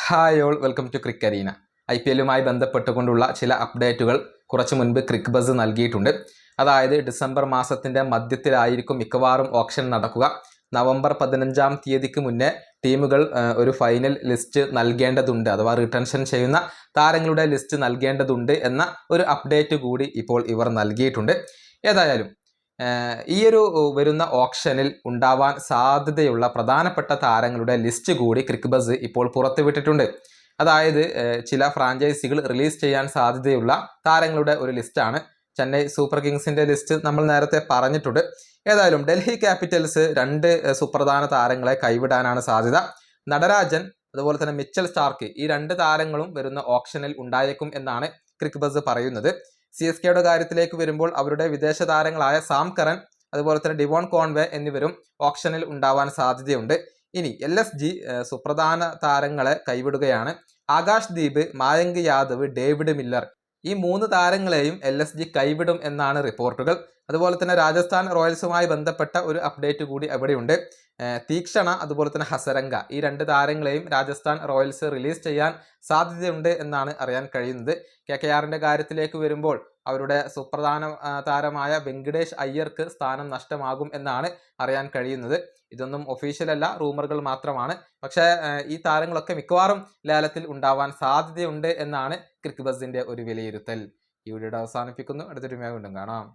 Hi all, welcome to Crick Arena. IPLുമായി ബന്ധപ്പെട്ടുകൊണ്ടുള്ള ചില അപ്ഡേറ്റുകൾ കുറച്ചു മുൻപ് ക്രിക്ക് ബസ് നൽകിയിട്ടുണ്ട്. അതായത് ഡിസംബർ മാസത്തിൻ്റെ മധ്യത്തിലായിരിക്കും മിക്കവാറും ഓപ്ഷൻ നടക്കുക. നവംബർ 15-ാം തീയതിക്ക് മുന്നേ ടീമുകൾ ഒരു ഫൈനൽ ലിസ്റ്റ് നൽകേണ്ടതുണ്ട്, അഥവാ റിട്ടൻഷൻ ചെയ്യുന്ന താരങ്ങളുടെ ലിസ്റ്റ് നൽകേണ്ടതുണ്ട് എന്ന ഒരു അപ്ഡേറ്റ് കൂടി ഇപ്പോൾ ഇവർ നൽകിയിട്ടുണ്ട്. ഏതായാലും ഈയൊരു വരുന്ന ഓപ്ഷനിൽ ഉണ്ടാവാൻ സാധ്യതയുള്ള പ്രധാനപ്പെട്ട താരങ്ങളുടെ ലിസ്റ്റ് കൂടി ക്രിക്ക് ബസ് ഇപ്പോൾ പുറത്തുവിട്ടിട്ടുണ്ട്. അതായത് ചില ഫ്രാഞ്ചൈസികൾ റിലീസ് ചെയ്യാൻ സാധ്യതയുള്ള താരങ്ങളുടെ ഒരു ലിസ്റ്റാണ്. ചെന്നൈ സൂപ്പർ കിങ്സിൻ്റെ ലിസ്റ്റ് നമ്മൾ നേരത്തെ പറഞ്ഞിട്ടുണ്ട്. ഏതായാലും ഡൽഹി ക്യാപിറ്റൽസ് 2 സുപ്രധാന താരങ്ങളെ കൈവിടാനാണ് സാധ്യത. നടരാജൻ അതുപോലെ തന്നെ മിച്ചൽ സ്റ്റാർക്ക്, ഈ 2 താരങ്ങളും വരുന്ന ഓപ്ഷനിൽ ഉണ്ടായേക്കും എന്നാണ് ക്രിക്ക് ബസ് പറയുന്നത്. CSKയുടെ കാര്യത്തിലേക്ക് വരുമ്പോൾ അവരുടെ വിദേശ താരങ്ങളായ സാം കറൻ അതുപോലെ തന്നെ ഡിവോൺ കോൺവേ എന്നിവരും ഓപ്ഷനിൽ ഉണ്ടാവാൻ സാധ്യതയുണ്ട്. ഇനി LSG സുപ്രധാന താരങ്ങളെ കൈവിടുകയാണ്. ആകാശ് ദീപ്, മായങ്ക് യാദവ്, ഡേവിഡ് മില്ലർ, ഈ 3 താരങ്ങളെയും LSG കൈവിടും എന്നാണ് റിപ്പോർട്ടുകൾ. അതുപോലെ തന്നെ രാജസ്ഥാൻ റോയൽസുമായി ബന്ധപ്പെട്ട ഒരു അപ്ഡേറ്റ് കൂടി അവിടെയുണ്ട്. തീക്ഷണ അതുപോലെ തന്നെ ഹസരംഗ, ഈ 2 താരങ്ങളെയും രാജസ്ഥാൻ റോയൽസ് റിലീസ് ചെയ്യാൻ സാധ്യതയുണ്ട് എന്നാണ് അറിയാൻ കഴിയുന്നത്. KKRന്റെ കാര്യത്തിലേക്ക് വരുമ്പോൾ അവരുടെ സുപ്രധാന താരമായ വെങ്കടേഷ് അയ്യർക്ക് സ്ഥാനം നഷ്ടമാകും എന്നാണ് അറിയാൻ കഴിയുന്നത്. ഇതൊന്നും ഒഫീഷ്യൽ അല്ല, റൂമറുകൾ മാത്രമാണ്. പക്ഷേ ഈ താരങ്ങളൊക്കെ മിക്കവാറും ലേലത്തിൽ ഉണ്ടാവാൻ സാധ്യതയുണ്ട് എന്നാണ് ക്രിക്ക് ബസിന്റെ ഒരു വിലയിരുത്തൽ. ഈ വീഡിയോ അവസാനിപ്പിക്കുന്നു. അടുത്തൊരു വീണ്ടും കാണാം.